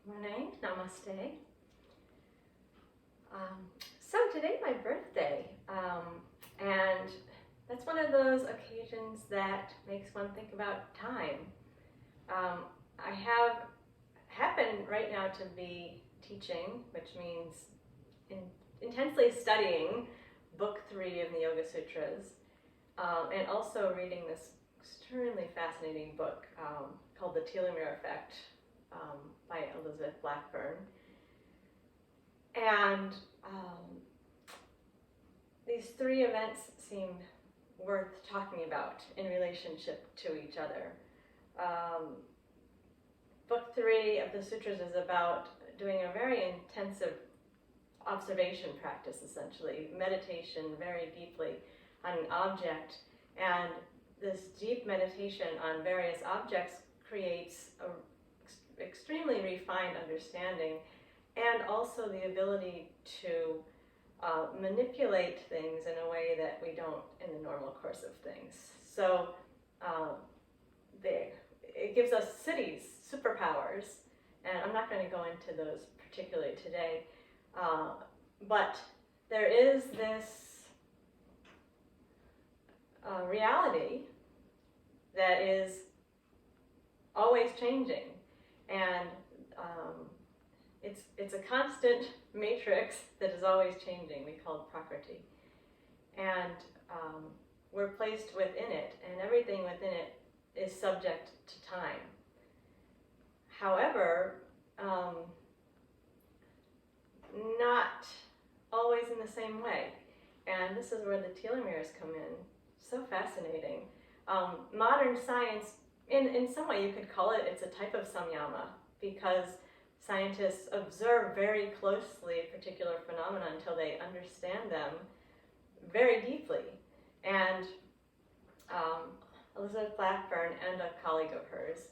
Morning, namaste. So today's my birthday, and that's one of those occasions that makes one think about time. I happen right now to be teaching, which means intensely studying book 3 of the Yoga Sutras, and also reading this extremely fascinating book called The Telomere Effect by Elizabeth Blackburn. And these 3 events seem worth talking about in relationship to each other. Book 3 of the sutras is about doing a very intensive observation practice, essentially, meditation very deeply on an object. And this deep meditation on various objects creates an extremely refined understanding and also the ability to manipulate things in a way that we don't in the normal course of things. So it gives us cities, superpowers, and I'm not going to go into those particularly today, but there is this reality that is always changing, and it's a constant matrix that is always changing. We call it Prakriti, and we're placed within it, and everything within it is subject to time. However, not always in the same way, and this is where the telomeres come in. So fascinating. Modern science, in some way you could call it, it's a type of samyama, because scientists observe very closely a particular phenomena until they understand them very deeply. And Elizabeth Blackburn and a colleague of hers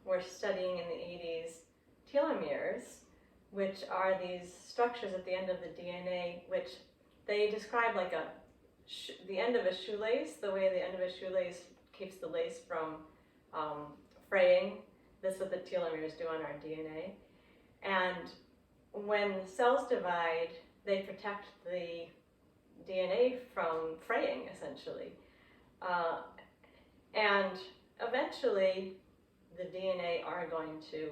were studying in the 80s telomeres, which are these structures at the end of the DNA, which they describe like the end of a shoelace, the way the end of a shoelace keeps the lace from fraying. This is what the telomeres do on our DNA. And when cells divide, they protect the DNA from fraying, essentially. And eventually, the DNA are going to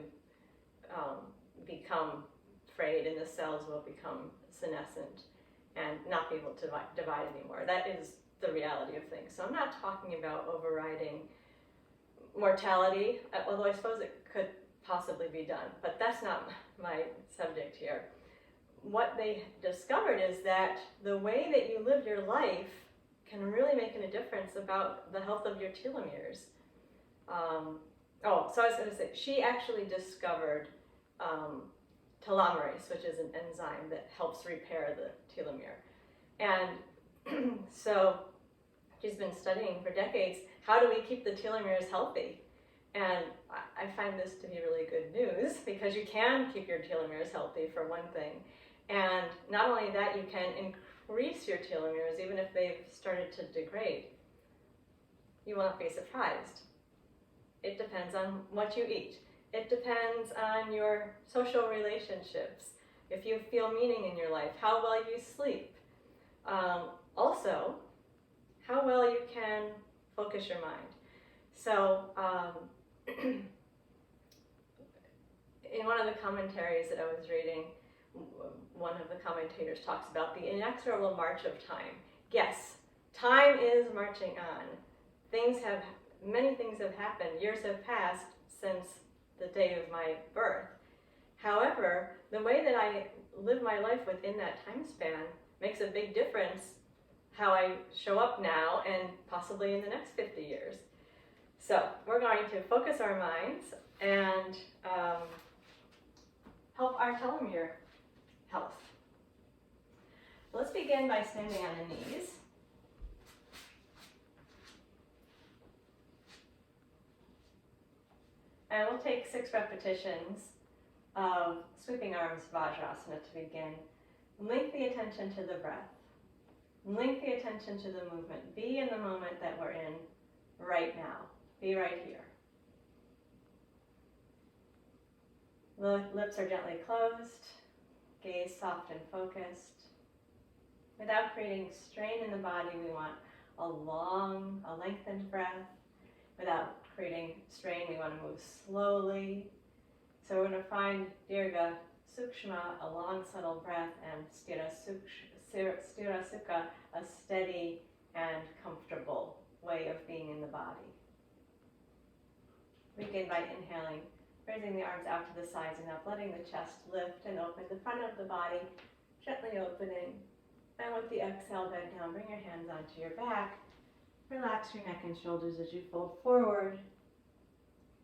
become frayed, and the cells will become senescent and not be able to divide anymore. That is the reality of things. So I'm not talking about overriding mortality, although I suppose it could possibly be done, but that's not my subject here. What they discovered is that the way that you live your life can really make a difference about the health of your telomeres. So I was going to say, she actually discovered telomerase, which is an enzyme that helps repair the telomere. And so she's been studying for decades, how do we keep the telomeres healthy? And I find this to be really good news, because you can keep your telomeres healthy, for one thing. And not only that, you can increase your telomeres even if they've started to degrade. You will not be surprised. It depends on what you eat. It depends on your social relationships, if you feel meaning in your life, how well you sleep. Also, how well you can focus your mind. So, in one of the commentaries that I was reading, one of the commentators talks about the inexorable march of time. Yes, time is marching on. Many things have happened. Years have passed since the day of my birth. However, the way that I live my life within that time span makes a big difference how I show up now and possibly in the next 50 years. So we're going to focus our minds and help our telomere health. Let's begin by standing on the knees. And we'll take 6 repetitions of sweeping arms Vajrasana to begin. Link the attention to the breath. Link the attention to the movement. Be in the moment that we're in right now. Be right here. The lips are gently closed, gaze soft and focused. Without creating strain in the body, we want a lengthened breath. Without creating strain, we want to move slowly. So we're going to find Dirga Sukshma, a long, subtle breath, and Sthira Sukha, a steady and comfortable way of being in the body. Begin by inhaling, raising the arms out to the sides and up, letting the chest lift and open, the front of the body gently opening. And with the exhale, bend down, bring your hands onto your back. Relax your neck and shoulders as you fold forward.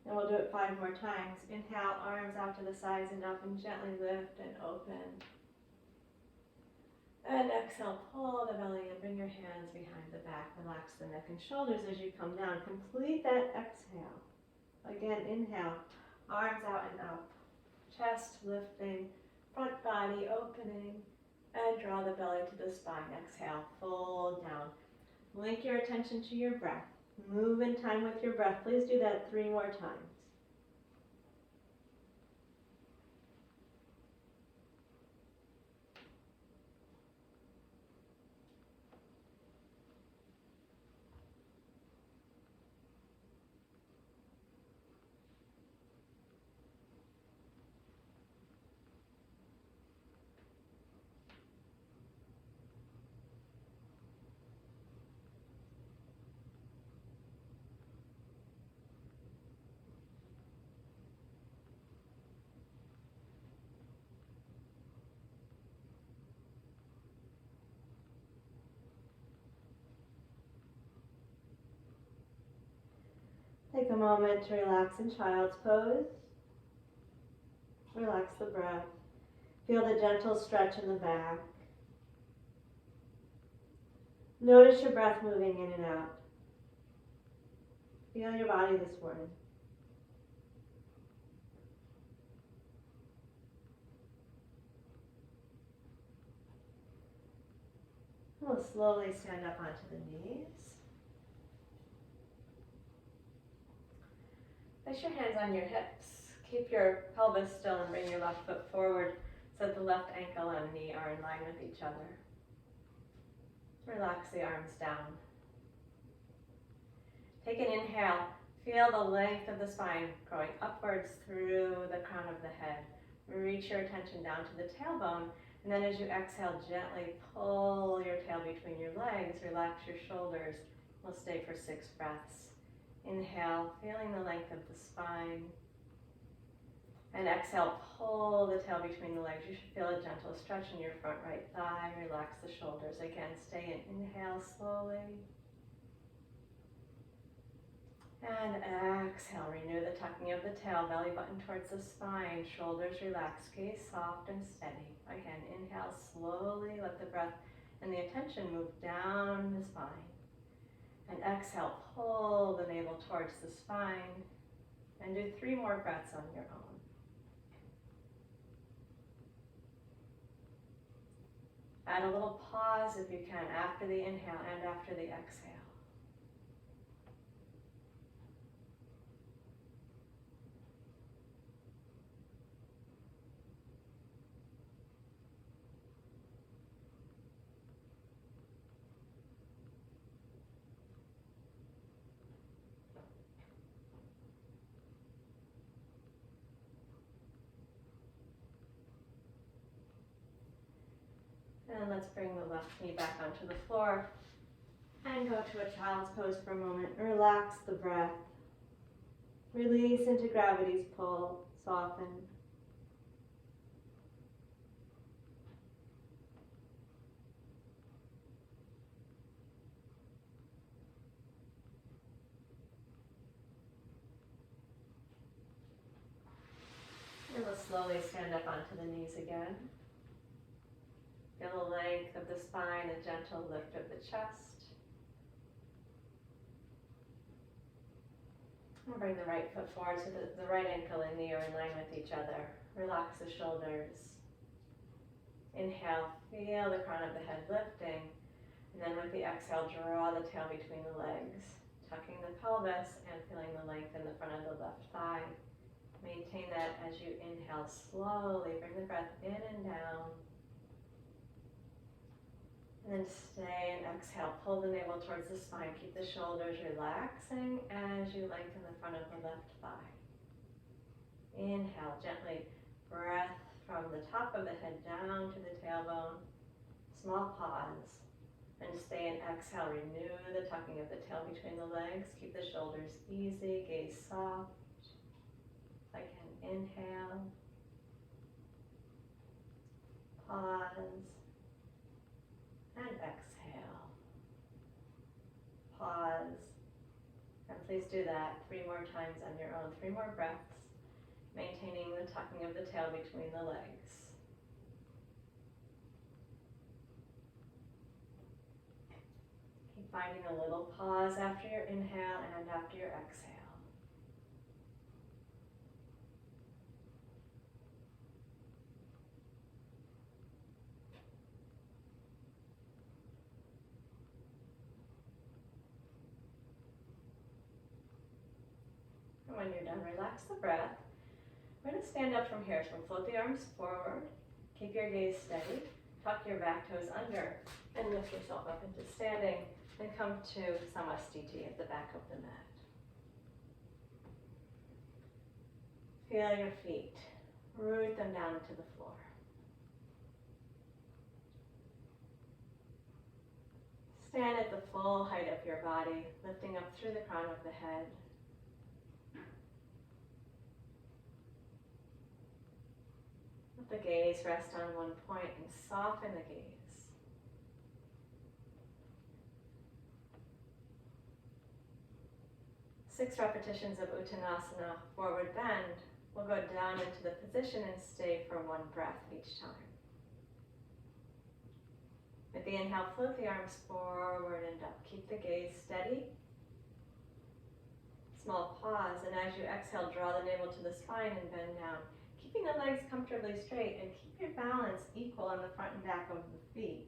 And we'll do it 5 more times. Inhale, arms out to the sides and up, and gently lift and open. And exhale, pull the belly in, bring your hands behind the back. Relax the neck and shoulders as you come down. Complete that exhale. Again, inhale, arms out and up. Chest lifting, front body opening, and draw the belly to the spine. Exhale, fold down. Link your attention to your breath. Move in time with your breath. Please do that 3 more times. Take a moment to relax in child's pose. Relax the breath. Feel the gentle stretch in the back. Notice your breath moving in and out. Feel your body this morning. We'll slowly stand up onto the knees. Place your hands on your hips. Keep your pelvis still and bring your left foot forward so that the left ankle and knee are in line with each other. Relax the arms down. Take an inhale. Feel the length of the spine going upwards through the crown of the head. Reach your attention down to the tailbone, and then as you exhale, gently pull your tail between your legs. Relax your shoulders. We'll stay for 6 breaths. Inhale, feeling the length of the spine. And exhale, pull the tail between the legs. You should feel a gentle stretch in your front right thigh. Relax the shoulders. Again, stay in. Inhale slowly. And exhale, renew the tucking of the tail, belly button towards the spine, shoulders relaxed, gaze soft and steady. Again, inhale slowly, let the breath and the attention move down the spine. And exhale, pull the navel towards the spine, and do 3 more breaths on your own. Add a little pause if you can after the inhale and after the exhale. And let's bring the left knee back onto the floor and go to a child's pose for a moment. Relax the breath. Release into gravity's pull. Soften. And we'll slowly stand up onto the knees again. Feel the length of the spine, a gentle lift of the chest. And bring the right foot forward so that the right ankle and knee are in line with each other. Relax the shoulders. Inhale, feel the crown of the head lifting. And then with the exhale, draw the tail between the legs, tucking the pelvis and feeling the length in the front of the left thigh. Maintain that as you inhale slowly. Bring the breath in and down. And then stay and exhale. Pull the navel towards the spine. Keep the shoulders relaxing as you lengthen the front of the left thigh. Inhale gently. Breath from the top of the head down to the tailbone. Small pause. And stay and exhale. Renew the tucking of the tail between the legs. Keep the shoulders easy. Gaze soft. Again, inhale. Pause. And exhale. Pause. And please do that 3 more times on your own. 3 more breaths, maintaining the tucking of the tail between the legs. Keep finding a little pause after your inhale and after your exhale. When you're done, relax the breath. We're going to stand up from here. So float the arms forward. Keep your gaze steady. Tuck your back toes under and lift yourself up into standing and come to Samastiti at the back of the mat. Feel your feet. Root them down to the floor. Stand at the full height of your body, lifting up through the crown of the head. Let the gaze rest on one point and soften the gaze. Six repetitions of Uttanasana, forward bend. We'll go down into the position and stay for 1 breath each time. With the inhale, float the arms forward and up. Keep the gaze steady. Small pause, and as you exhale, draw the navel to the spine and bend down. Keeping the legs comfortably straight and keep your balance equal on the front and back of the feet.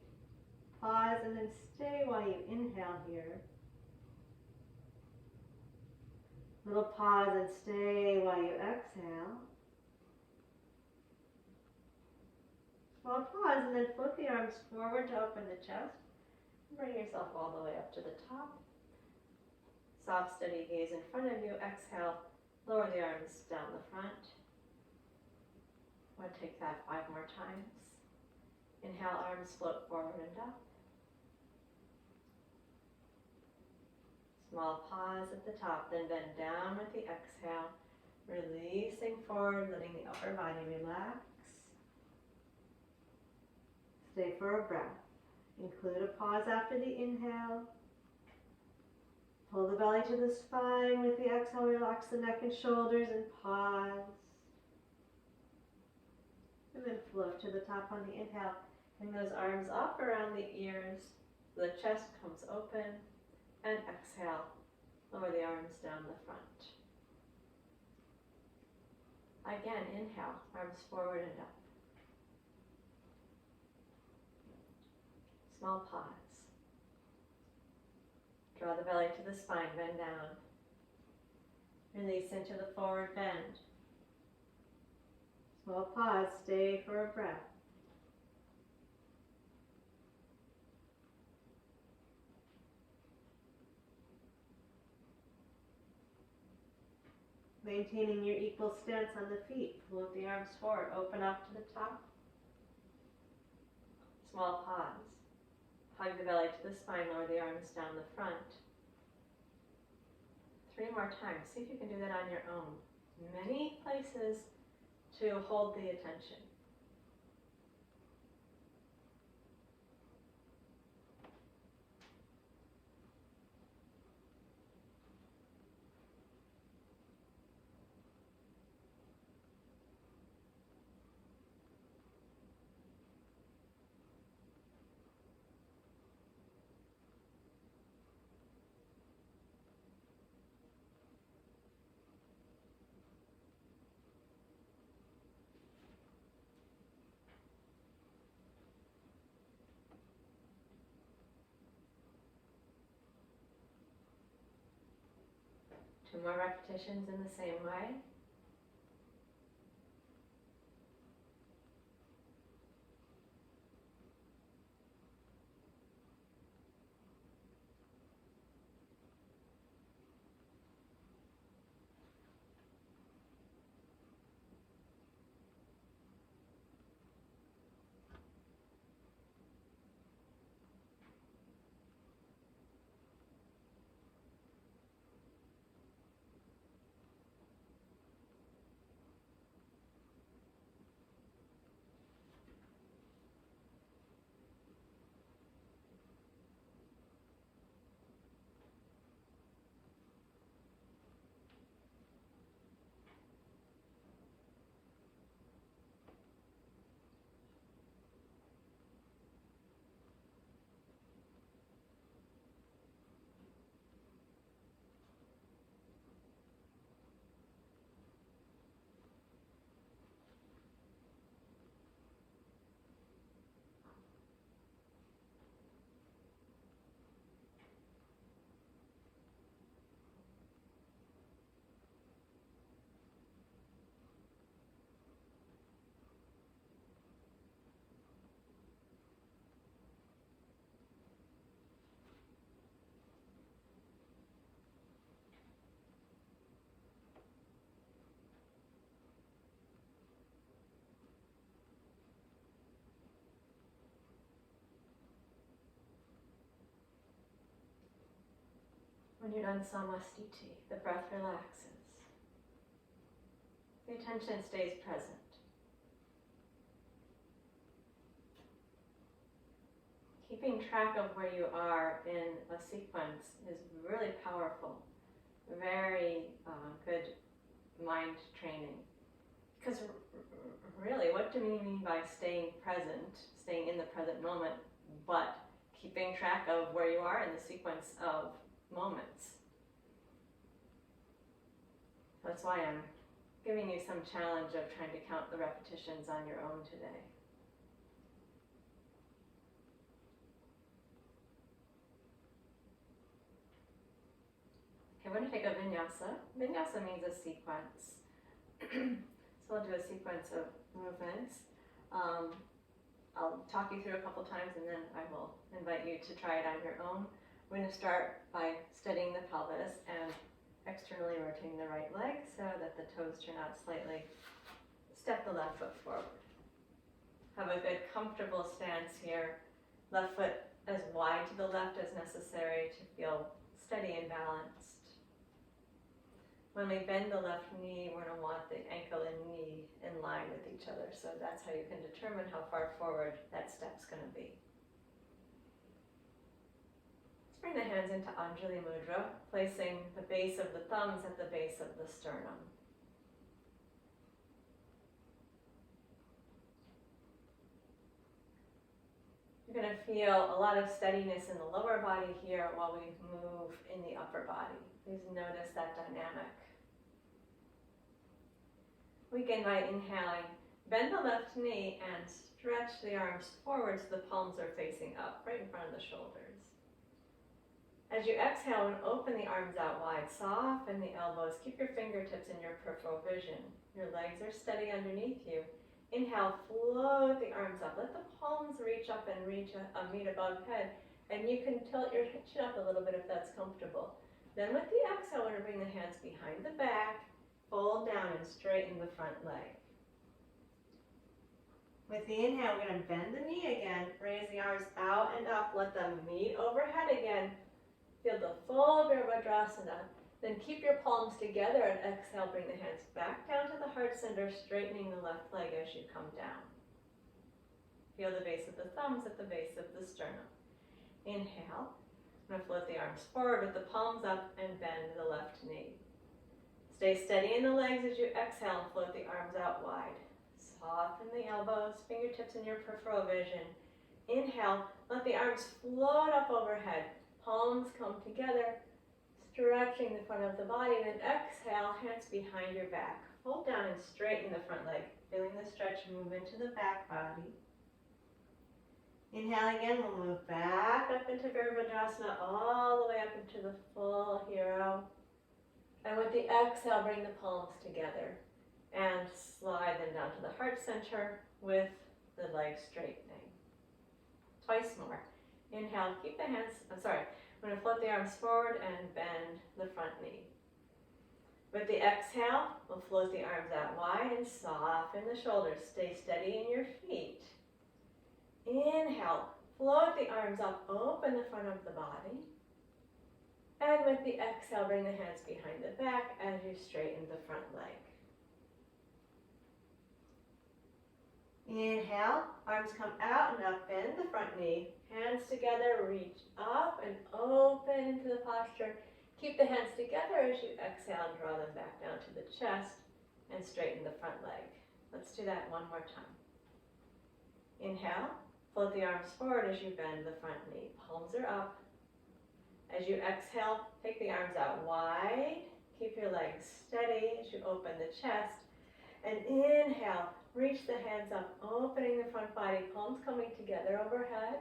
Pause and then stay while you inhale here. Little pause and stay while you exhale. Small pause and then float the arms forward to open the chest. Bring yourself all the way up to the top. Soft, steady gaze in front of you. Exhale, lower the arms down the front. We'll take that 5 more times. Inhale, arms float forward and up. Small pause at the top, then bend down with the exhale, releasing forward, letting the upper body relax. Stay for a breath. Include a pause after the inhale. Pull the belly to the spine with the exhale, relax the neck and shoulders and pause. And then float to the top on the inhale. Bring those arms up around the ears. The chest comes open. And exhale. Lower the arms down the front. Again, inhale. Arms forward and up. Small pause. Draw the belly to the spine. Bend down. Release into the forward bend. Small pause, stay for a breath. Maintaining your equal stance on the feet. Float the arms forward, open up to the top. Small pause. Hug the belly to the spine, lower the arms down the front. 3 more times. See if you can do that on your own. Many places to hold the attention. Two more repetitions in the same way. When you're done samastiti, the breath relaxes. The attention stays present. Keeping track of where you are in a sequence is really powerful. Very good mind training. Because really, what do we mean by staying present, staying in the present moment, but keeping track of where you are in the sequence of moments? That's why I'm giving you some challenge of trying to count the repetitions on your own today. Okay, we're going to take a vinyasa. Vinyasa means a sequence. So we'll do a sequence of movements. I'll talk you through a couple times and then I will invite you to try it on your own. We're going to start by steadying the pelvis and externally rotating the right leg so that the toes turn out slightly. Step the left foot forward. Have a good comfortable stance here. Left foot as wide to the left as necessary to feel steady and balanced. When we bend the left knee, we're going to want the ankle and knee in line with each other. So that's how you can determine how far forward that step's going to be. Let's bring the hands into Anjali Mudra, placing the base of the thumbs at the base of the sternum. You're going to feel a lot of steadiness in the lower body here while we move in the upper body. Please notice that dynamic. We begin by inhaling. Bend the left knee and stretch the arms forward so the palms are facing up, right in front of the shoulders. As you exhale and open the arms out wide, soften the elbows. Keep your fingertips in your peripheral vision. Your legs are steady underneath you. Inhale, float the arms up. Let the palms reach up and meet above head. And you can tilt your chin up a little bit if that's comfortable. Then with the exhale, we're going to bring the hands behind the back, fold down and straighten the front leg. With the inhale, we're going to bend the knee again, raise the arms out and up, let them meet overhead again. Feel the full Virabhadrasana. Then keep your palms together and exhale, bring the hands back down to the heart center, straightening the left leg as you come down. Feel the base of the thumbs at the base of the sternum. Inhale. I'm going to float the arms forward with the palms up and bend the left knee. Stay steady in the legs as you exhale and float the arms out wide. Soften the elbows, fingertips in your peripheral vision. Inhale, let the arms float up overhead. Palms come together, stretching the front of the body. Then exhale, hands behind your back. Fold down and straighten the front leg. Feeling the stretch move into the back body. Inhale again, we'll move back up into Virabhadrasana, all the way up into the full hero. And with the exhale, bring the palms together and slide them down to the heart center with the legs straightening. Twice more. Inhale, keep the hands, I'm going to float the arms forward and bend the front knee. With the exhale, we'll float the arms out wide and soften the shoulders. Stay steady in your feet. Inhale, float the arms up, open the front of the body. And with the exhale, bring the hands behind the back as you straighten the front leg. Inhale, arms come out and up, bend the front knee. Hands together, reach up and open into the posture. Keep the hands together as you exhale and draw them back down to the chest and straighten the front leg. Let's do that one more time. Inhale, float the arms forward as you bend the front knee. Palms are up. As you exhale, take the arms out wide. Keep your legs steady as you open the chest. And inhale, reach the hands up, opening the front body, palms coming together overhead.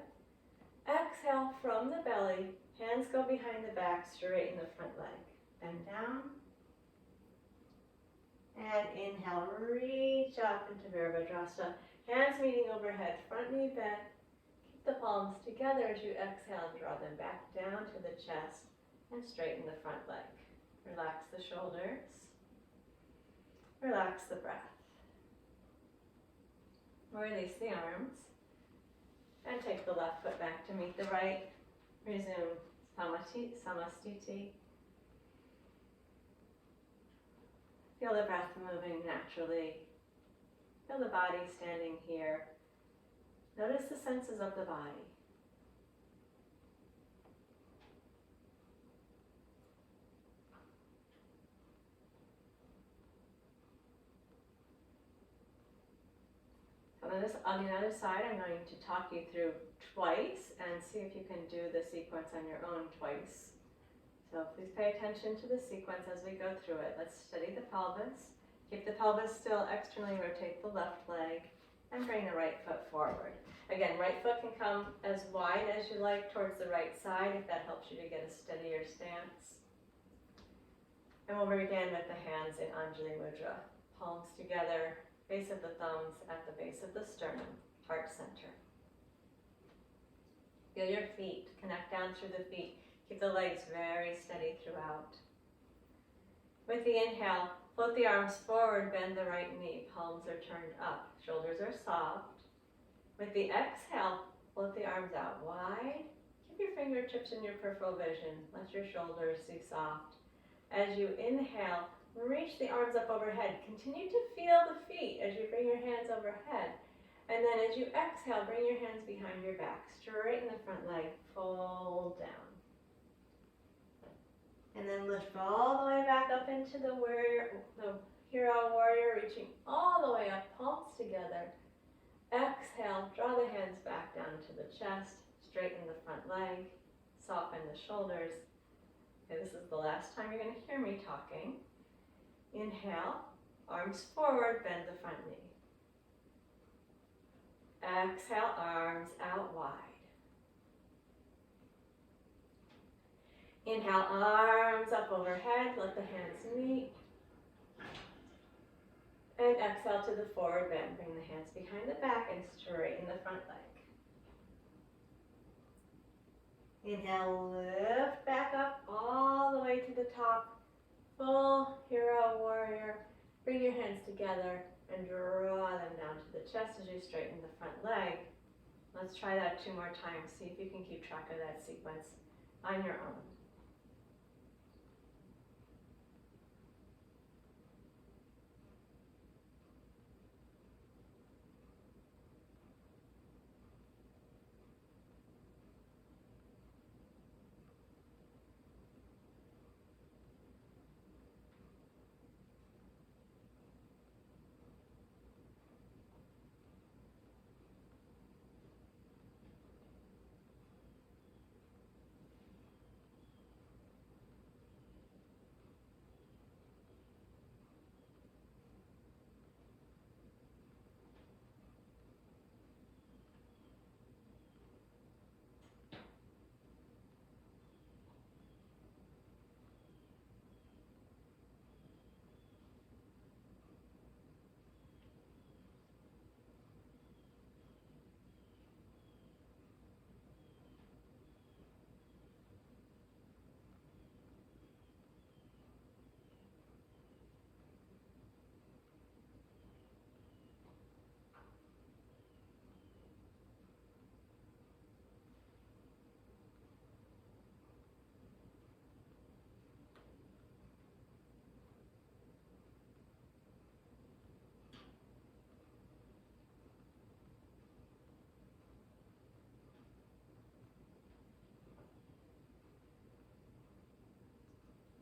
Exhale from the belly, hands go behind the back, straighten the front leg. Bend down. And inhale, reach up into Virabhadrasana. Hands meeting overhead, front knee bent. Keep the palms together as you exhale and draw them back down to the chest and straighten the front leg. Relax the shoulders. Relax the breath. Release the arms. And take the left foot back to meet the right. Resume samastiti. Feel the breath moving naturally. Feel the body standing here. Notice the senses of the body. On the other side, I'm going to talk you through twice and see if you can do the sequence on your own twice. So please pay attention to the sequence as we go through it. Let's steady the pelvis. Keep the pelvis still, externally rotate the left leg, and bring the right foot forward. Again, right foot can come as wide as you like towards the right side if that helps you to get a steadier stance. And we'll begin with the hands in Anjali Mudra. Palms together, base of the thumbs at the base of the sternum, heart center. Feel your feet, connect down through the feet. Keep the legs very steady throughout. With the inhale, float the arms forward, bend the right knee, palms are turned up, shoulders are soft. With the exhale, float the arms out wide. Keep your fingertips in your peripheral vision, let your shoulders be soft. As you inhale, reach the arms up overhead. Continue to feel the feet as you bring your hands overhead. And then as you exhale, bring your hands behind your back. Straighten the front leg, fold down. And then lift all the way back up into the hero warrior, reaching all the way up, palms together. Exhale, draw the hands back down to the chest, straighten the front leg, soften the shoulders. Okay, this is the last time you're going to hear me talking. Inhale, arms forward, bend the front knee. Exhale, arms out wide. Inhale, arms up overhead, let the hands meet. And exhale to the forward bend. Bring the hands behind the back and straighten the front leg. Inhale, lift back up all the way to the top. Full hero warrior. Bring your hands together and draw them down to the chest as you straighten the front leg. Let's try that 2 more times. See if you can keep track of that sequence on your own.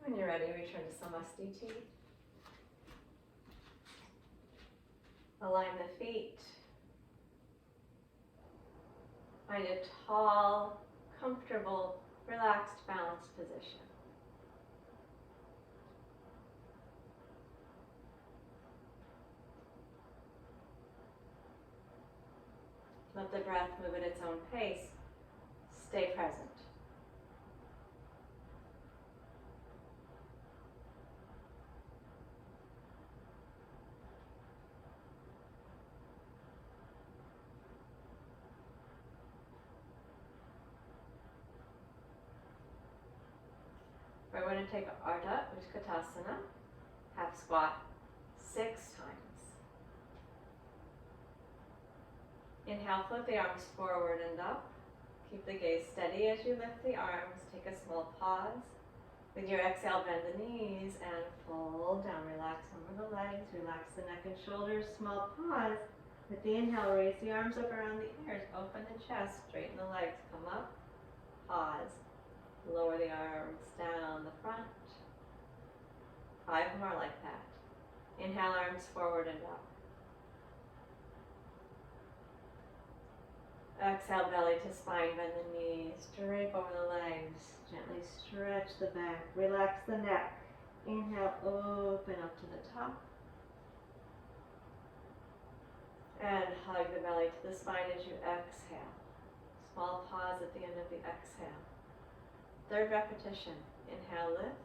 When you're ready, return to Samastiti. Align the feet. Find a tall, comfortable, relaxed, balanced position. Let the breath move at its own pace. Stay present. We're going to take Ardha Utkatasana, half squat, 6 times. Inhale, float the arms forward and up. Keep the gaze steady as you lift the arms. Take a small pause. With your exhale, bend the knees and fold down. Relax over the legs, relax the neck and shoulders, small pause. With the inhale, raise the arms up around the ears, open the chest, straighten the legs, come up, pause. Lower the arms down the front. 5 more like that. Inhale, arms forward and up. Exhale, belly to spine, bend the knees, drape over the legs, gently stretch the back, relax the neck. Inhale, open up to the top. And hug the belly to the spine as you exhale. Small pause at the end of the exhale. 3rd repetition. Inhale, lift.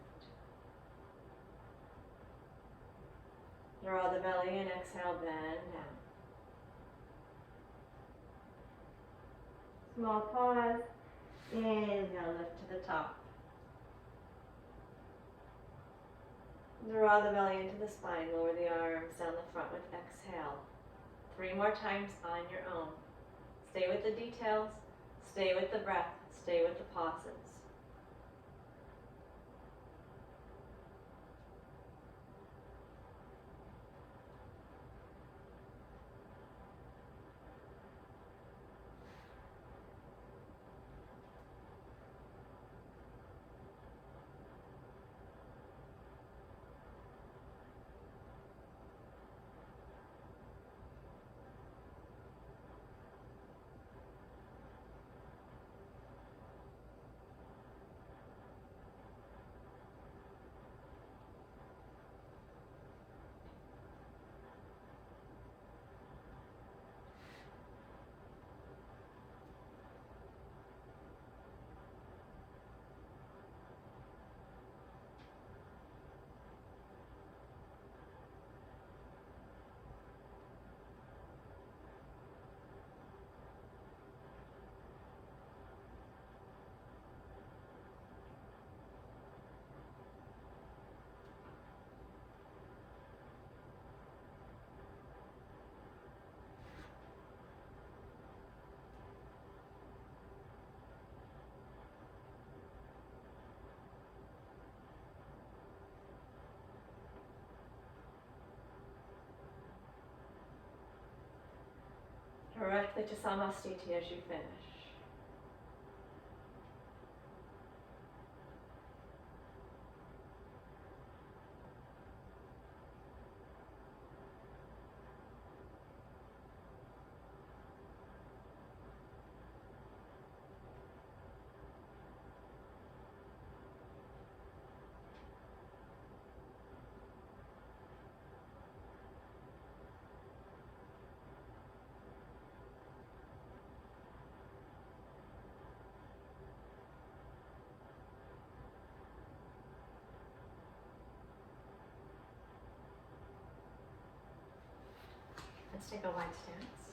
Draw the belly in, exhale, bend down. Small pause. Inhale, lift to the top. Draw the belly into the spine, lower the arms down the front with exhale. 3 more times on your own. Stay with the details, stay with the breath, stay with the pauses. Directly to Samastiti as you finish. Let's take a wide stance.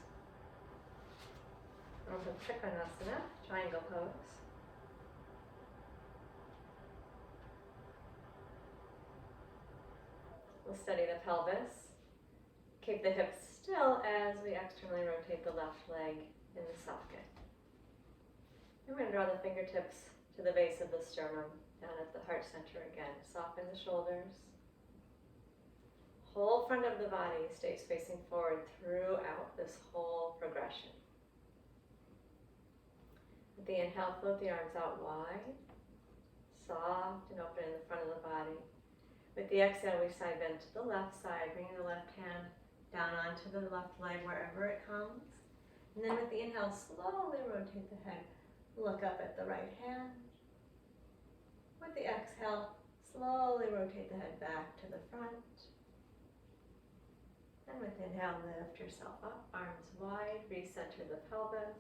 From Trikonasana, triangle pose. We'll steady the pelvis. Keep the hips still as we externally rotate the left leg in the socket. I'm going to draw the fingertips to the base of the sternum, down at the heart center again. Soften the shoulders. Whole front of the body stays facing forward throughout this whole progression. With the inhale, float the arms out wide, soft and open in the front of the body. With the exhale, we side bend to the left side, bringing the left hand down onto the left leg wherever it comes. And then with the inhale, slowly rotate the head. Look up at the right hand. With the exhale, slowly rotate the head back to the front. And with inhale, lift yourself up, arms wide, recenter the pelvis.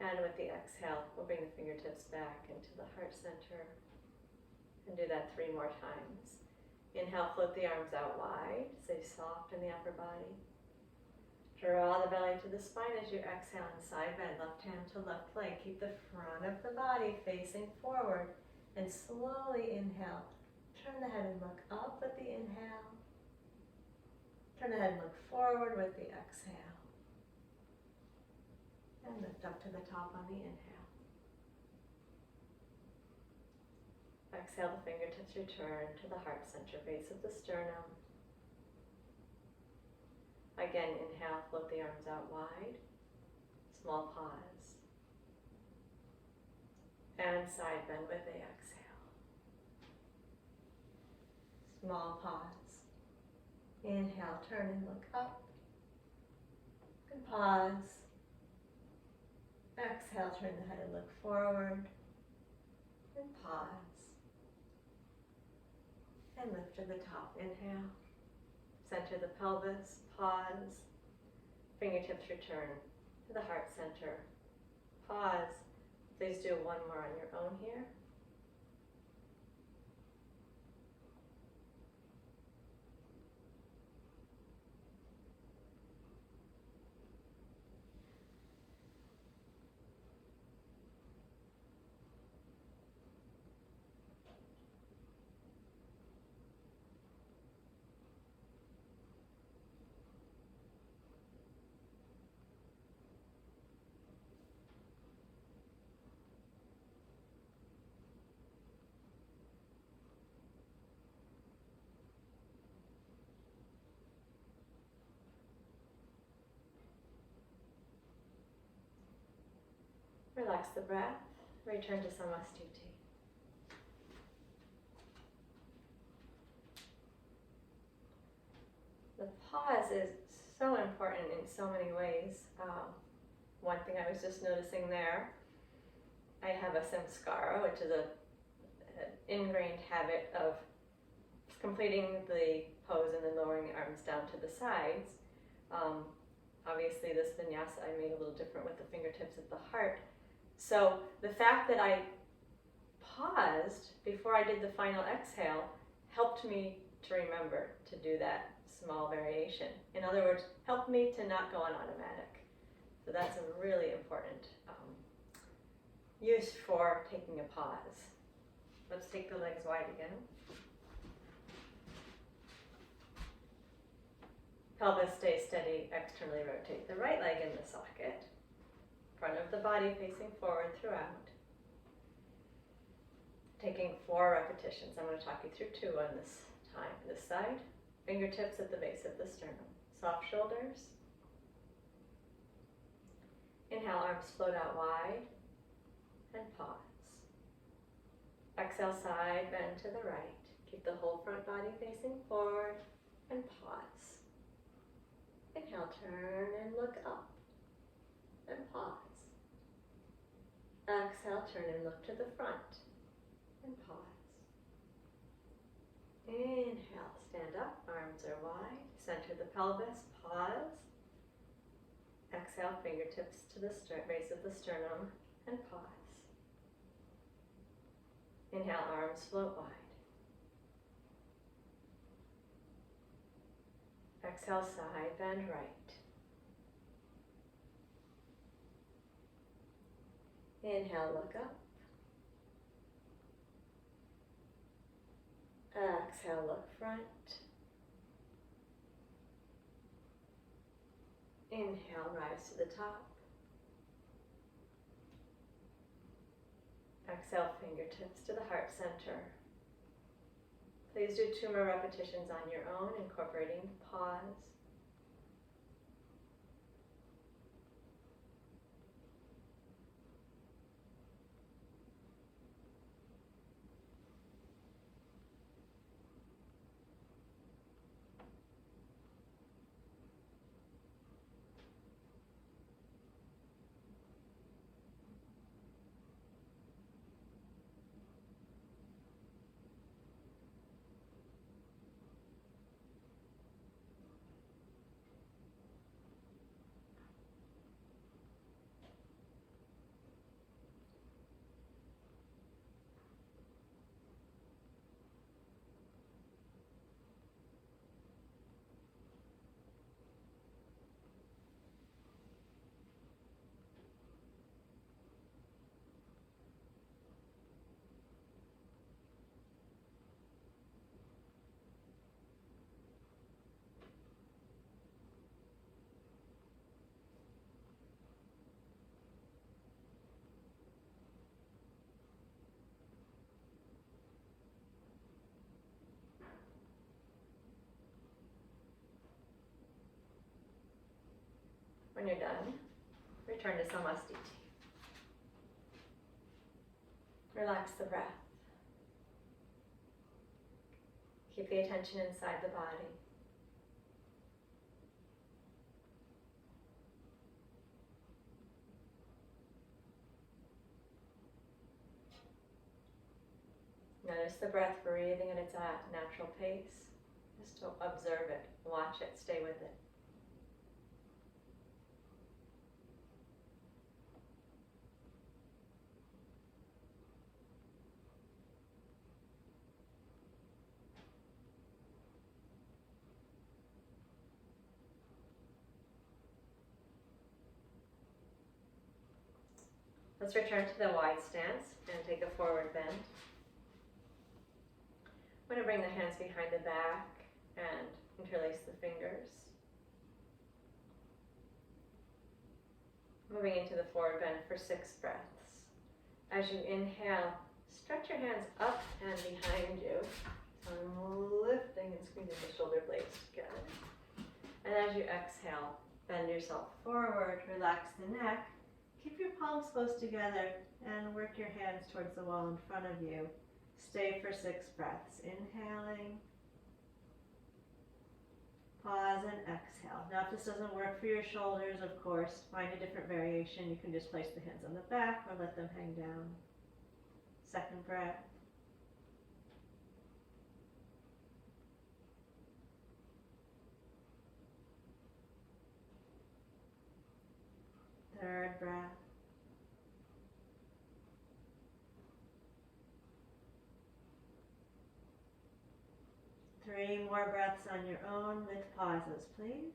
And with the exhale, we'll bring the fingertips back into the heart center. And do that 3 more times. Inhale, float the arms out wide, stay soft in the upper body. Draw the belly to the spine as you exhale and side bend, left hand to left leg. Keep the front of the body facing forward and slowly inhale. Turn the head and look up with the inhale. Turn the head and look forward with the exhale. And lift up to the top on the inhale. Exhale, the fingertips return to the heart center, base of the sternum. Again, inhale, float the arms out wide. Small pause. And side bend with the exhale. Small pause. Inhale, turn and look up. And pause. Exhale, turn the head and look forward. And pause. And lift to the top. Inhale. Center the pelvis. Pause. Fingertips return to the heart center. Pause. Please do one more on your own here. Relax the breath. Return to Samastiti. The pause is so important in so many ways. One thing I was just noticing there, I have a samskara, which is an ingrained habit of completing the pose and then lowering the arms down to the sides. Obviously this vinyasa I made a little different with the fingertips at the heart. So the fact that I paused before I did the final exhale helped me to remember to do that small variation. In other words, helped me to not go on automatic. So that's a really important use for taking a pause. Let's take the legs wide again. Pelvis stays steady, externally rotate the right leg in the socket. Front of the body facing forward throughout. Taking 4 repetitions. I'm going to talk you through 2 on this time. This side, fingertips at the base of the sternum. Soft shoulders. Inhale, arms float out wide. And pause. Exhale, side bend to the right. Keep the whole front body facing forward. And pause. Inhale, turn and look up. And pause. Exhale, turn and look to the front. And pause. Inhale, stand up, arms are wide. Center the pelvis, pause. Exhale, fingertips to the base of the sternum and pause. Inhale, arms float wide. Exhale, side bend right. Inhale, look up. Exhale, look front. Inhale, rise to the top. Exhale, fingertips to the heart center. Please do 2 more repetitions on your own, incorporating pause. When you're done, return to Samastiti. Relax the breath. Keep the attention inside the body. Notice the breath breathing at its natural pace. Just to observe it, watch it, stay with it. Let's return to the wide stance and take a forward bend. I'm going to bring the hands behind the back and interlace the fingers. Moving into the forward bend for 6 breaths. As you inhale, stretch your hands up and behind you. So I'm lifting and squeezing the shoulder blades together. And as you exhale, bend yourself forward, relax the neck. Keep your palms close together and work your hands towards the wall in front of you. Stay for 6 breaths. Inhaling. Pause and exhale. Now if this doesn't work for your shoulders, of course, find a different variation. You can just place the hands on the back or let them hang down. 2nd breath. Third breath. Three more breaths on your own with pauses, please.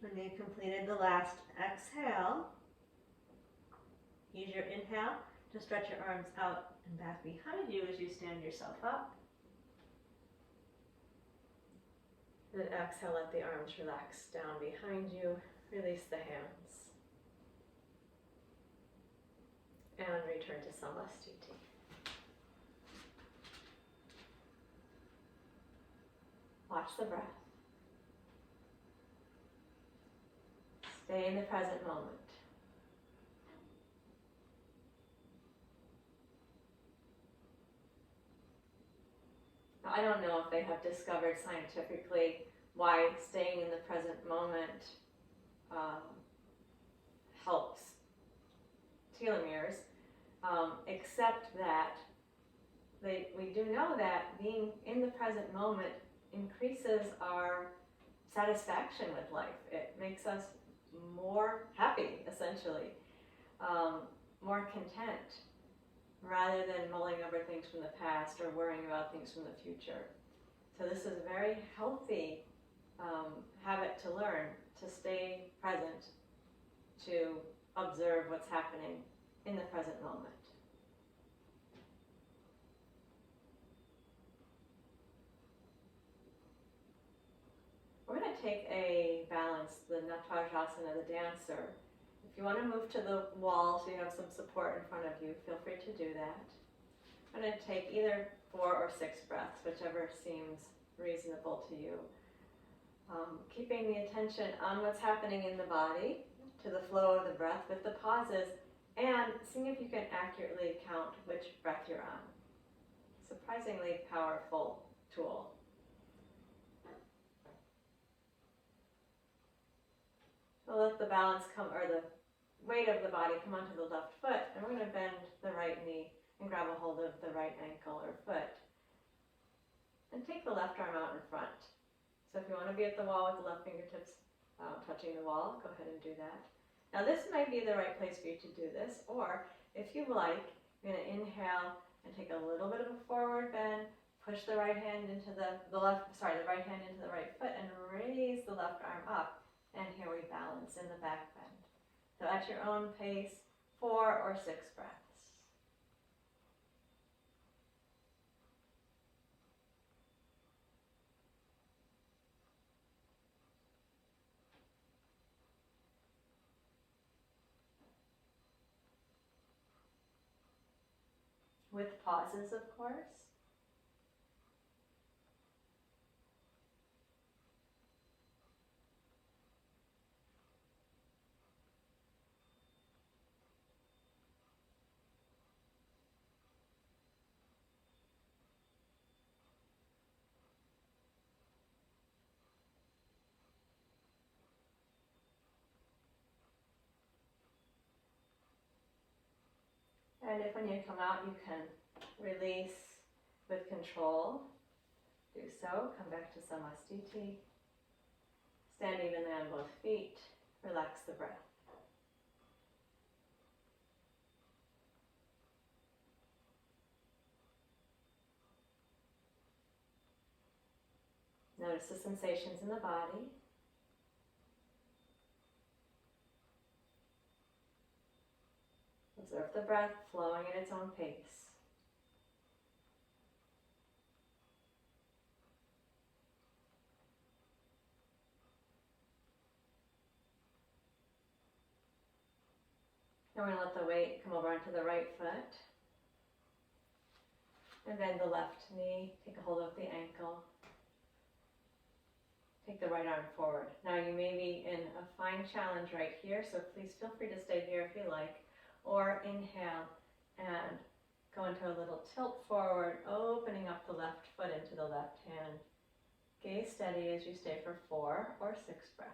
When you've completed the last exhale, use your inhale to stretch your arms out and back behind you as you stand yourself up. Then exhale, let the arms relax down behind you. Release the hands. And return to Samastiti. Watch the breath. Stay in the present moment. Now, I don't know if they have discovered scientifically why staying in the present moment helps telomeres, except that we do know that being in the present moment increases our satisfaction with life. It makes us more happy, essentially, more content, rather than mulling over things from the past or worrying about things from the future. So this is a very healthy habit to learn, to stay present, to observe what's happening in the present moment. We're going to take a balance, the Natarajasana, the dancer. If you want to move to the wall so you have some support in front of you, feel free to do that. I'm going to take either 4 or 6 breaths, whichever seems reasonable to you. Keeping the attention on what's happening in the body, to the flow of the breath with the pauses, and seeing if you can accurately count which breath you're on. Surprisingly powerful tool. So let the balance come, or the weight of the body come onto the left foot, and we're going to bend the right knee and grab a hold of the right ankle or foot. And take the left arm out in front. So if you want to be at the wall with the left fingertips touching the wall, go ahead and do that. Now this might be the right place for you to do this, or if you like, you're going to inhale and take a little bit of a forward bend, push the right hand into the right hand into the right foot, and raise the left arm up. And here we balance in the back bend. So at your own pace, 4 or 6 breaths. With pauses, of course. And if when you come out you can release with control, do so. Come back to Samastiti. Stand evenly on both feet. Relax the breath. Notice the sensations in the body. Observe the breath flowing at its own pace. Now we're going to let the weight come over onto the right foot. And bend the left knee. Take a hold of the ankle. Take the right arm forward. Now you may be in a fine challenge right here, so please feel free to stay here if you like. Or inhale and go into a little tilt forward, opening up the left foot into the left hand. Gaze steady as you stay for 4 or 6 breaths.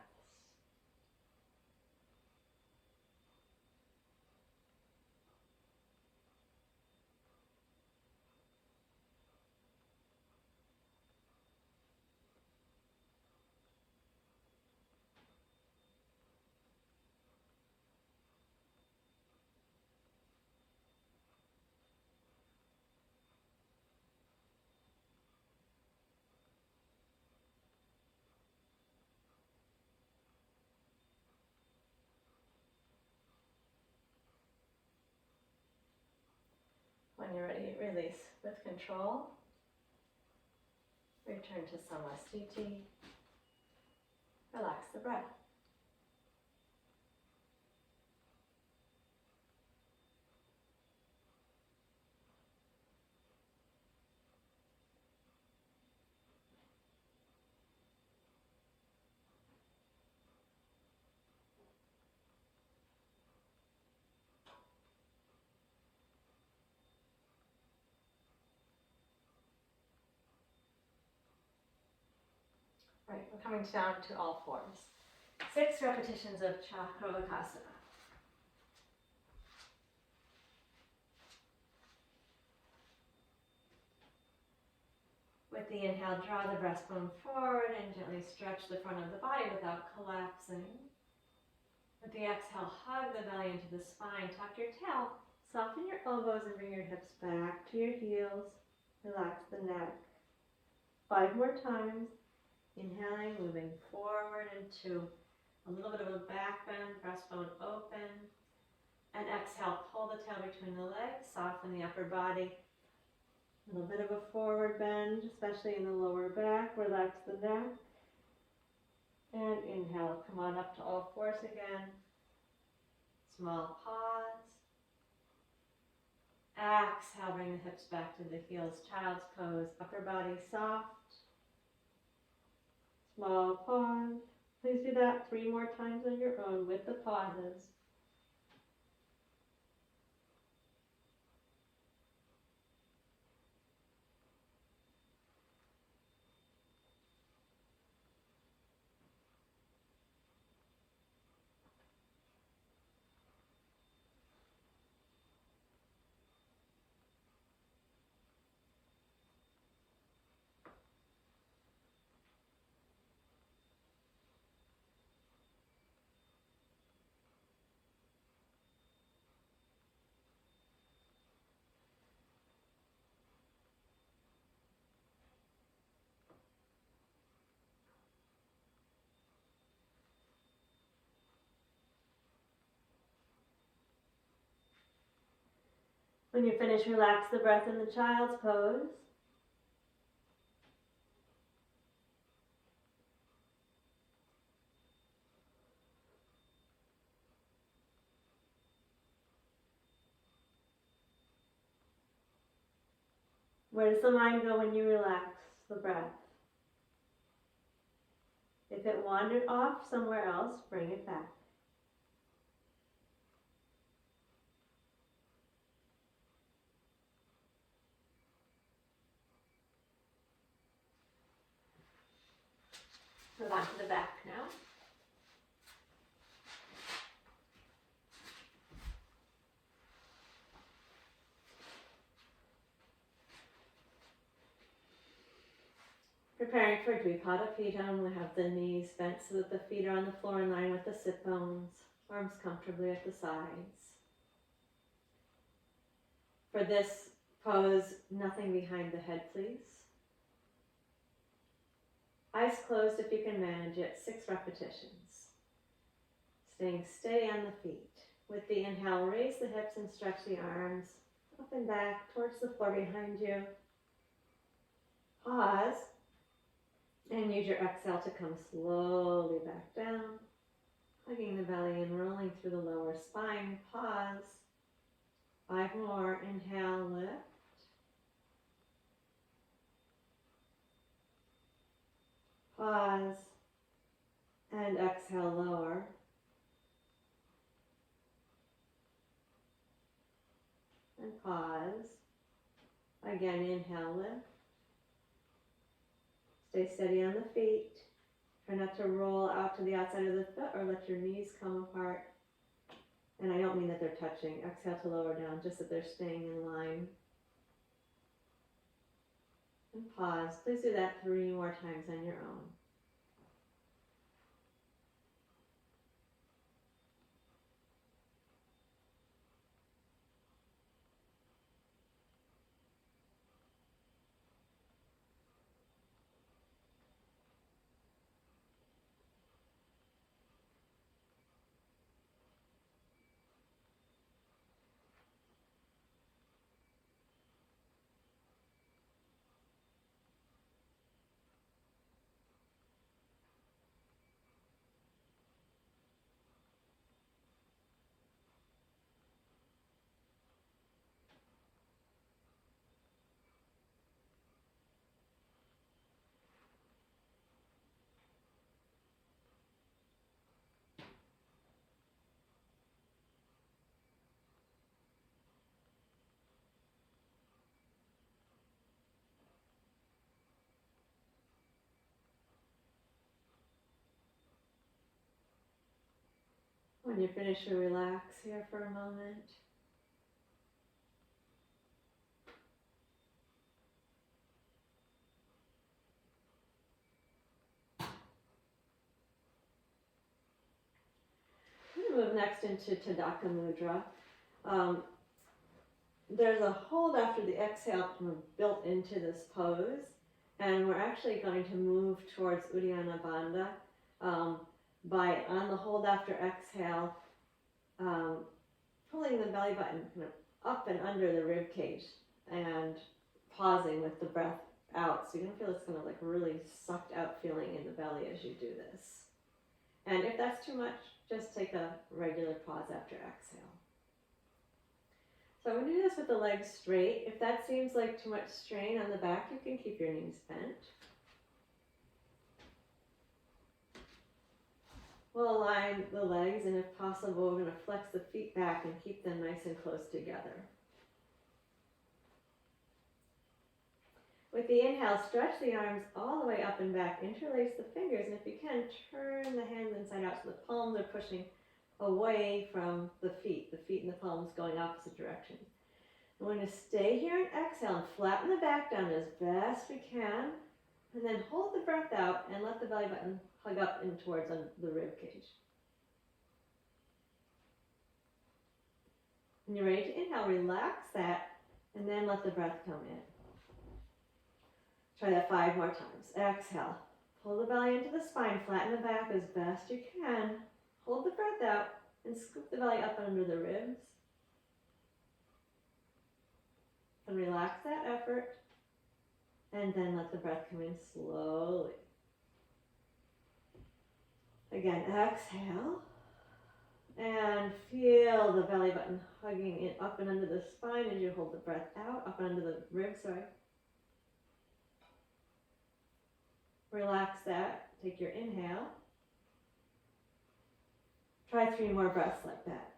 When you're ready, release with control. Return to Samastiti. Relax the breath. Right, we're coming down to all fours. 6 repetitions of Chakravakasana. With the inhale, draw the breastbone forward and gently stretch the front of the body without collapsing. With the exhale, hug the belly into the spine, tuck your tail, soften your elbows and bring your hips back to your heels. Relax the neck. 5 more times. Inhaling, moving forward into a little bit of a back bend, breastbone open. And exhale, pull the tail between the legs, soften the upper body. A little bit of a forward bend, especially in the lower back. Relax the neck. And inhale, come on up to all fours again. Small pause. Exhale, bring the hips back to the heels, child's pose, upper body soft. Small pause. Please do that 3 more times on your own with the pauses. When you're finished, relax the breath in the child's pose. Where does the mind go when you relax the breath? If it wandered off somewhere else, bring it back. Move on to the back now. Preparing for Dvipada Pidam, we have the knees bent so that the feet are on the floor in line with the sit bones, arms comfortably at the sides. For this pose, nothing behind the head, please. Eyes closed if you can manage it, 6 repetitions. Staying steady on the feet. With the inhale, raise the hips and stretch the arms up and back towards the floor behind you. Pause. And use your exhale to come slowly back down, hugging the belly and rolling through the lower spine. Pause. 5 more. Inhale, lift. Pause. And exhale, lower. And pause. Again, inhale, lift. Stay steady on the feet. Try not to roll out to the outside of the foot or let your knees come apart. And I don't mean that they're touching. Exhale to lower down, just that they're staying in line. And pause. Please do that 3 more times on your own. When you're finished, you relax here for a moment. I'm going to move next into Tadaka Mudra. There's a hold after the exhale built into this pose, and we're actually going to move towards Uddiyana Bandha by, on the hold after exhale, pulling the belly button kind of up and under the rib cage and pausing with the breath out, so you don't feel it's kind of like really sucked out feeling in the belly as you do this. And if that's too much, just take a regular pause after exhale. So we do this with the legs straight. If that seems like too much strain on the back, you can keep your knees bent. We'll align the legs, and if possible, we're going to flex the feet back and keep them nice and close together. With the inhale, stretch the arms all the way up and back, interlace the fingers, and if you can, turn the hands inside out so the palms are pushing away from the feet and the palms going opposite direction. We're going to stay here and exhale and flatten the back down as best we can, and then hold the breath out and let the belly button hug up in towards the rib cage. When you're ready to inhale, relax that, and then let the breath come in. Try that 5 more times. Exhale. Pull the belly into the spine, flatten the back as best you can. Hold the breath out and scoop the belly up under the ribs. And relax that effort. And then let the breath come in slowly. Again, exhale. And feel the belly button hugging in up and under the spine as you hold the breath out, up and under the ribs, sorry. Relax that. Take your inhale. Try 3 more breaths like that.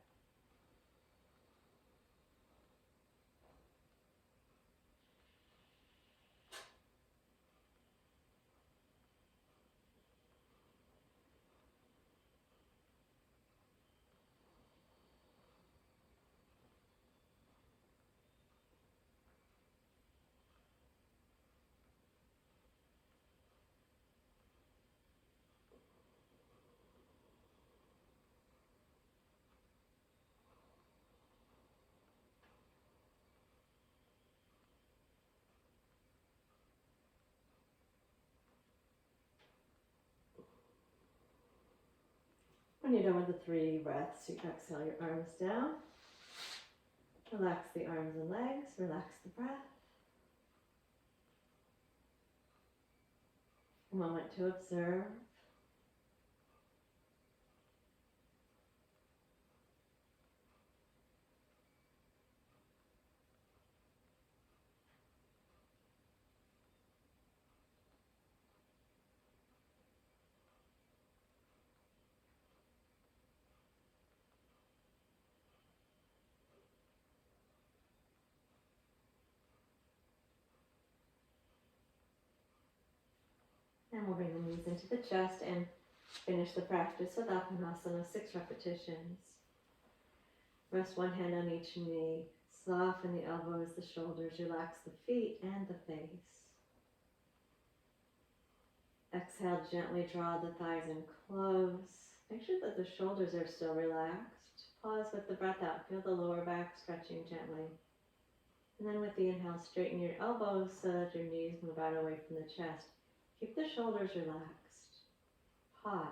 When you're done with the 3 breaths, you exhale your arms down. Relax the arms and legs. Relax the breath. A moment to observe. And we'll bring the knees into the chest and finish the practice with Apanasana, 6 repetitions. Rest one hand on each knee. Soften the elbows, the shoulders. Relax the feet and the face. Exhale, gently draw the thighs in close. Make sure that the shoulders are still relaxed. Pause with the breath out. Feel the lower back stretching gently. And then with the inhale, straighten your elbows so that your knees move out away from the chest. Keep the shoulders relaxed. Pause.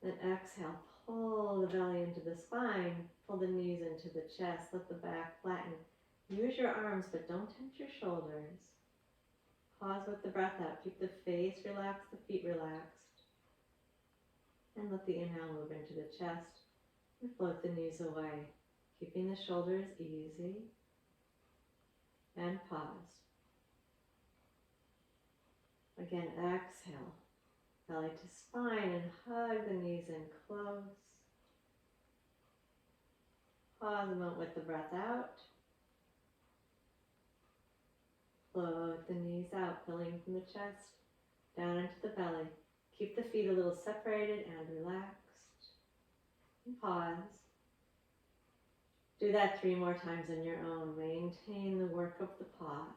Then exhale, pull the belly into the spine, pull the knees into the chest, let the back flatten. Use your arms, but don't tense your shoulders. Pause with the breath out. Keep the face relaxed, the feet relaxed. And let the inhale move into the chest and float the knees away, keeping the shoulders easy. And pause. Again, exhale. Belly to spine and hug the knees in close. Pause a moment with the breath out. Float the knees out, pulling from the chest down into the belly. Keep the feet a little separated and relaxed. And pause. Do that 3 more times on your own. Maintain the work of the pause.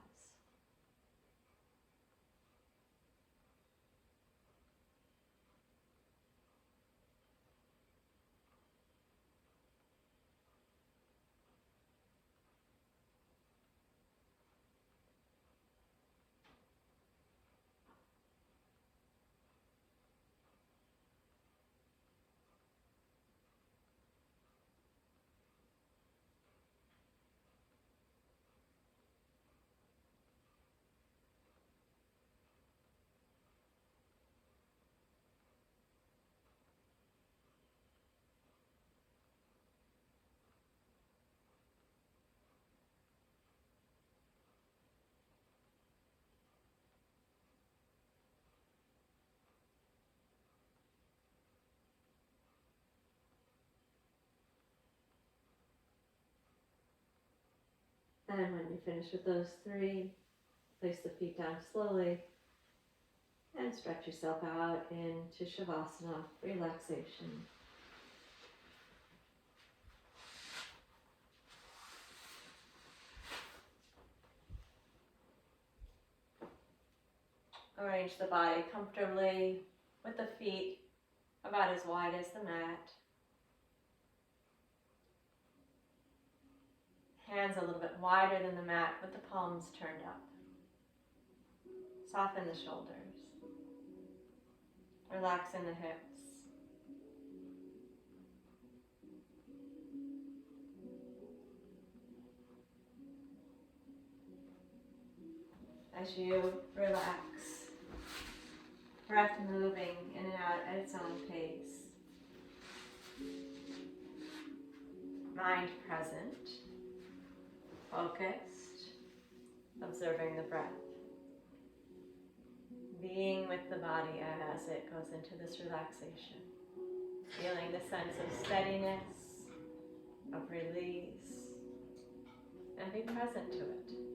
And when you finish with those 3, place the feet down slowly and stretch yourself out into Shavasana, relaxation. Arrange the body comfortably with the feet about as wide as the mat. Hands a little bit wider than the mat with the palms turned up. Soften the shoulders. Relax in the hips. as you relax, breath moving in and out at its own pace, mind present, focused, observing the breath, being with the body as it goes into this relaxation, feeling the sense of steadiness, of release, and be present to it.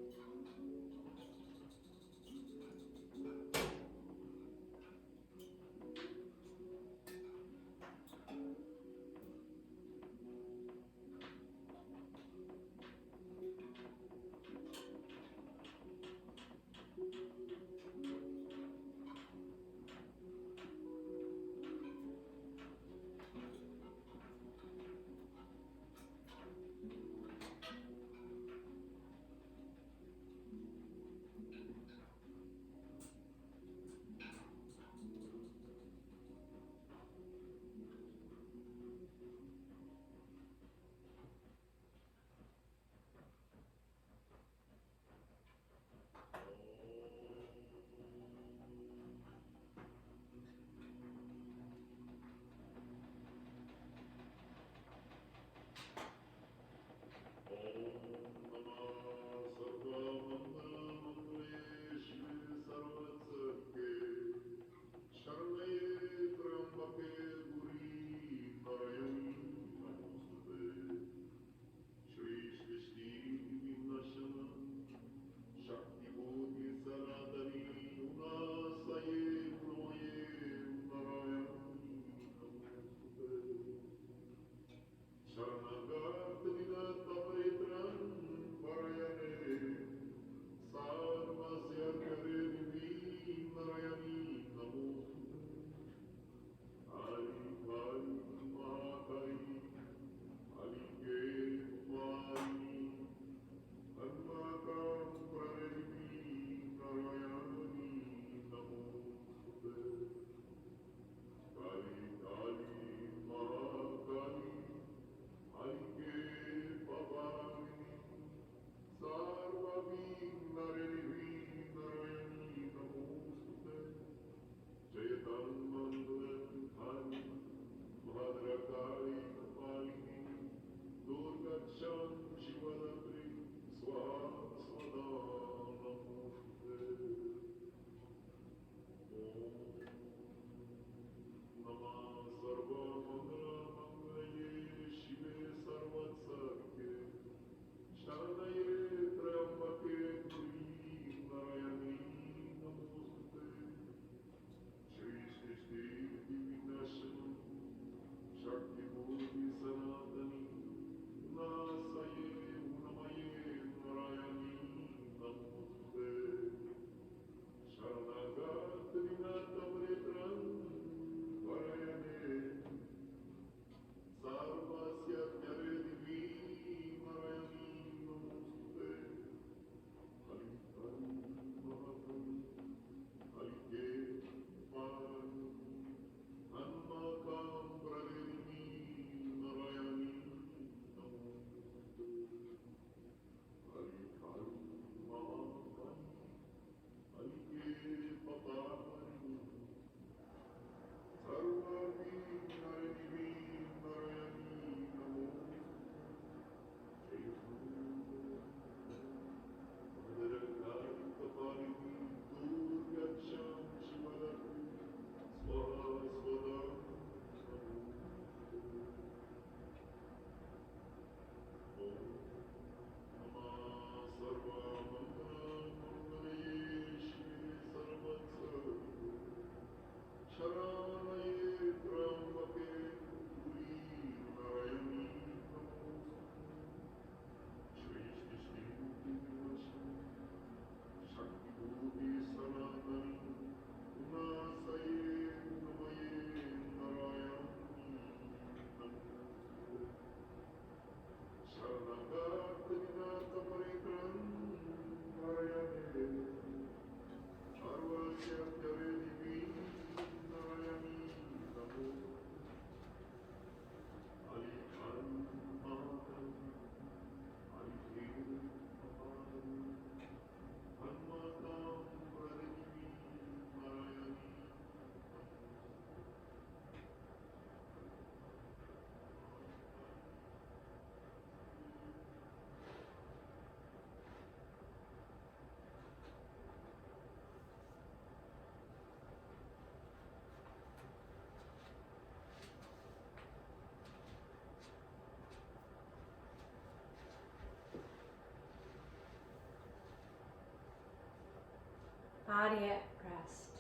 Body at rest.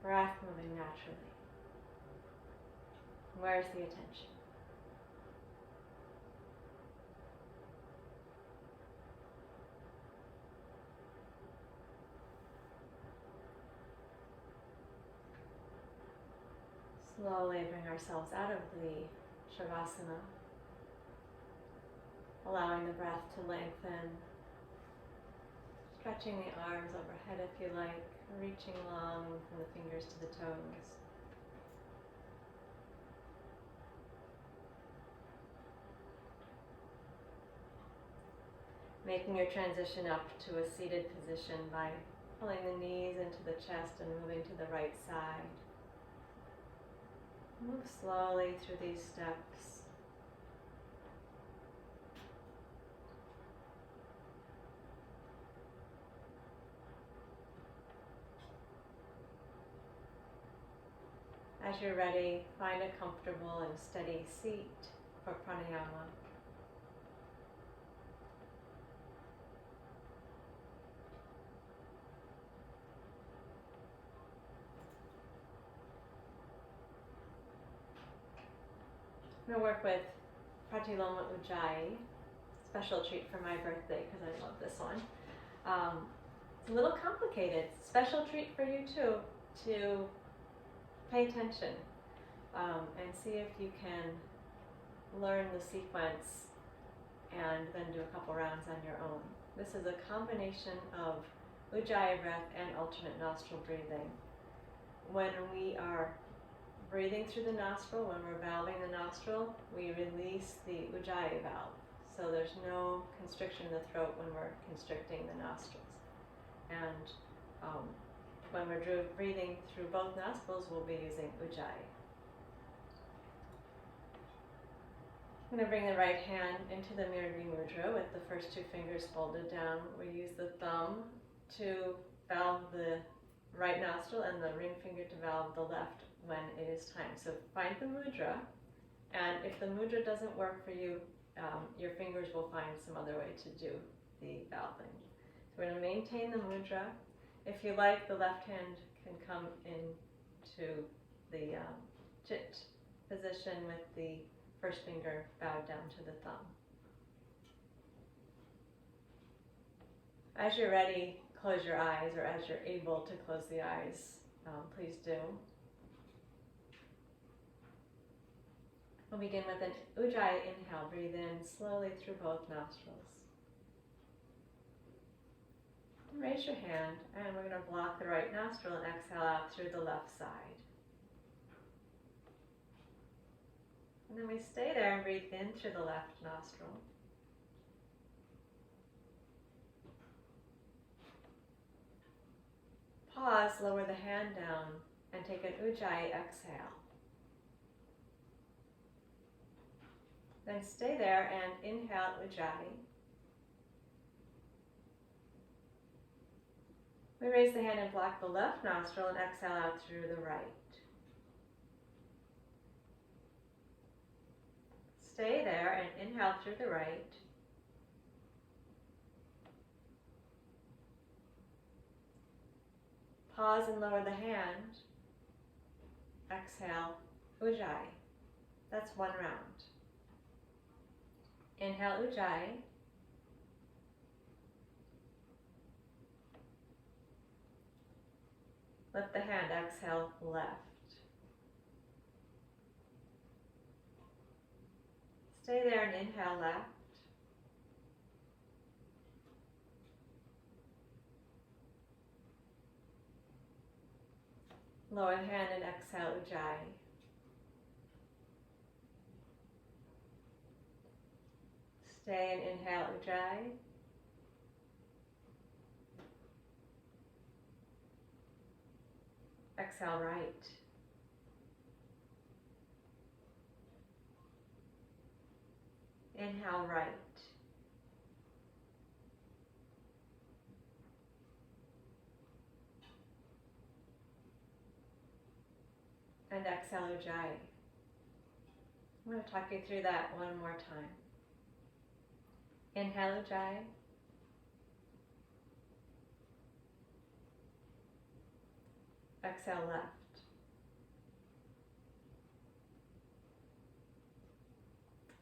Breath moving naturally. Where's the attention? Slowly bring ourselves out of the Shavasana, allowing the breath to lengthen, stretching the arms overhead if you like, reaching long from the fingers to the toes. Making your transition up to a seated position by pulling the knees into the chest and moving to the right side. Move slowly through these steps. As you're ready, find a comfortable and steady seat for pranayama. I'm going to work with Pratiloma Ujjayi, special treat for my birthday because I love this one. It's a little complicated, special treat for you too, to pay attention and see if you can learn the sequence and then do a couple rounds on your own. This is a combination of Ujjayi breath and alternate nostril breathing. When we are breathing through the nostril, when we're valving the nostril, we release the Ujjayi valve. So there's no constriction in the throat when we're constricting the nostrils. And when we're breathing through both nostrils, we'll be using Ujjayi. I'm going to bring the right hand into the Mirdi Mudra with the first two fingers folded down. We use the thumb to valve the right nostril and the ring finger to valve the left when it is time. So find the mudra, and if the mudra doesn't work for you, your fingers will find some other way to do the valving. So we're going to maintain the mudra. If you like, the left hand can come into the chit position with the first finger bowed down to the thumb. As you're ready, close your eyes, or as you're able to close the eyes, please do. We'll begin with an Ujjayi inhale. Breathe in slowly through both nostrils. Raise your hand, and we're going to block the right nostril and exhale out through the left side. And then we stay there and breathe in through the left nostril. Pause, lower the hand down, and take an Ujjayi exhale. Then stay there and inhale Ujjayi. We raise the hand and block the left nostril and exhale out through the right. Stay there and inhale through the right. Pause and lower the hand. Exhale Ujjayi. That's one round. Inhale Ujjayi. Lift the hand, exhale left. Stay there and inhale left. Lower the hand and exhale Ujjayi. Stay and inhale Ujjayi. Exhale right. Inhale right. And exhale Ujjayi. I'm going to talk you through that one more time. Inhale Ujjayi. Exhale left.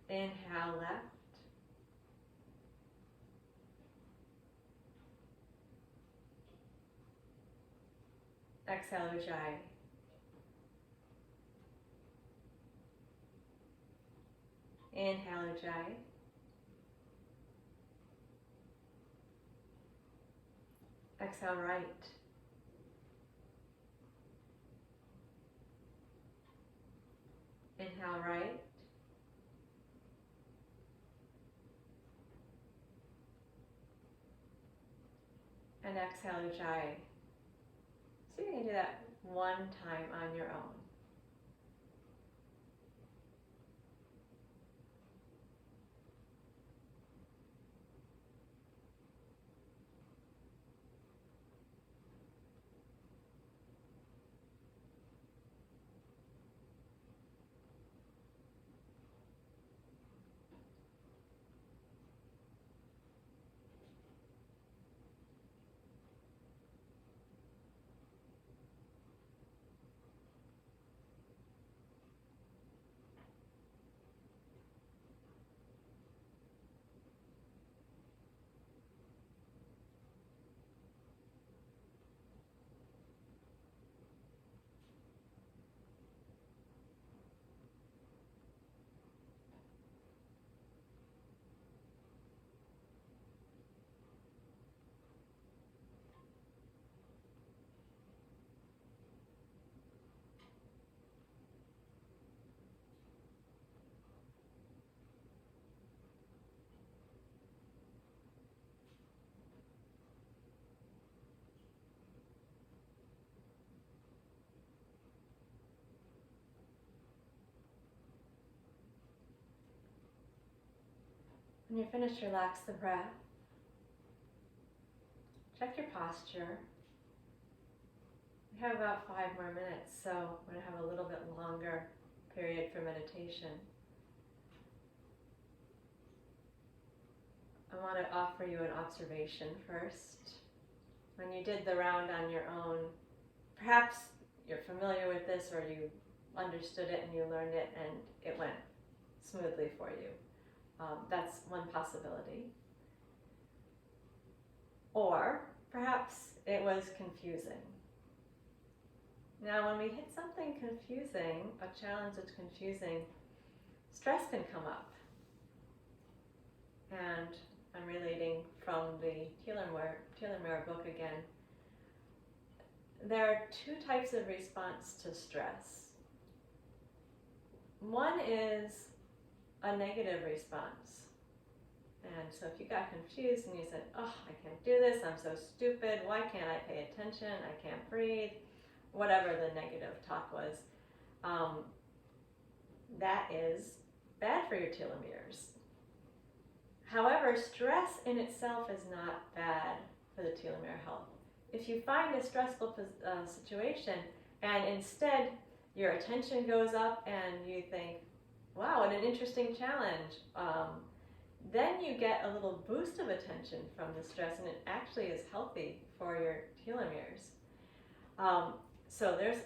Inhale left. Exhale Ujjayi. Inhale Ujjayi. Exhale right. Inhale right. And exhale Ujjayi. So you can do that one time on your own. When you're finished, relax the breath. Check your posture. We have about 5 more minutes, so we're going to have a little bit longer period for meditation. I want to offer you an observation first. When you did the round on your own, perhaps you're familiar with this or you understood it and you learned it and it went smoothly for you. That's one possibility. Or perhaps it was confusing. Now, when we hit something confusing, a challenge that's confusing, stress can come up. And I'm relating from the telomere book again. There are 2 types of response to stress. One is a negative response. And so if you got confused and you said, oh, I can't do this, I'm so stupid, why can't I pay attention, I can't breathe, whatever the negative talk was, that is bad for your telomeres. However, stress in itself is not bad for the telomere health. If you find a stressful situation and instead your attention goes up and you think, wow, what an interesting challenge, then you get a little boost of attention from the stress, and it actually is healthy for your telomeres. So there's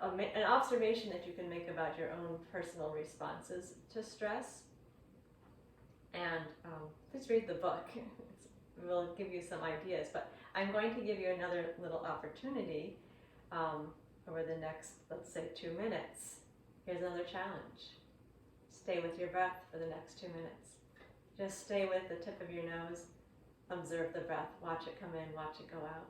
an observation that you can make about your own personal responses to stress. And please read the book. It will give you some ideas. But I'm going to give you another little opportunity over the next, let's say, 2 minutes. Here's another challenge. Stay with your breath for the next 2 minutes. Just stay with the tip of your nose. Observe the breath. Watch it come in, watch it go out.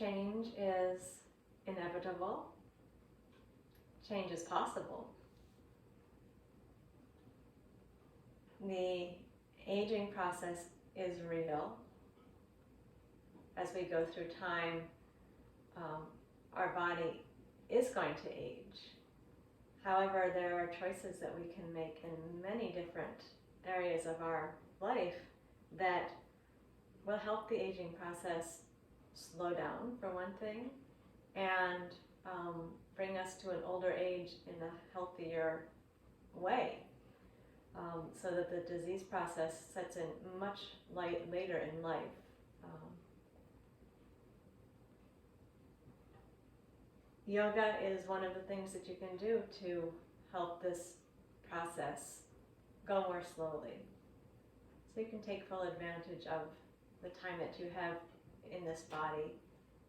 change is inevitable. Change is possible. The aging process is real. As we go through time, our body is going to age. However, there are choices that we can make in many different areas of our life that will help the aging process slow down, for one thing, and bring us to an older age in a healthier way, so that the disease process sets in much later in life. Yoga is one of the things that you can do to help this process go more slowly. So you can take full advantage of the time that you have in this body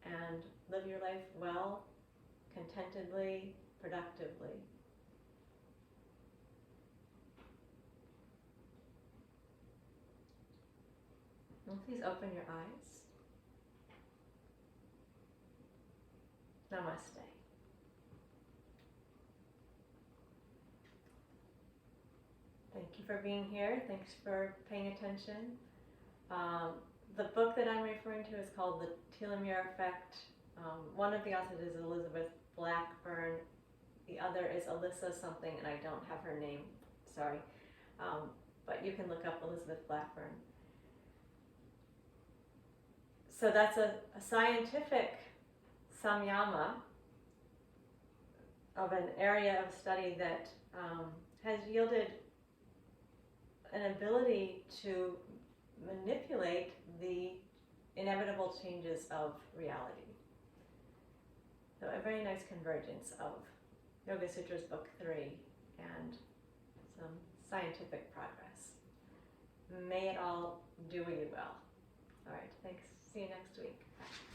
and live your life well, contentedly, productively. And please open your eyes. Namaste. Thank you for being here. Thanks for paying attention. The book that I'm referring to is called The Telomere Effect. One of the authors is Elizabeth Blackburn. The other is Alyssa something, and I don't have her name, sorry. But you can look up Elizabeth Blackburn. So that's a scientific samyama of an area of study that has yielded an ability to manipulate the inevitable changes of reality. So a very nice convergence of Yoga Sutras Book 3 and some scientific progress. May it all do you well. All right, thanks. See you next week. Bye.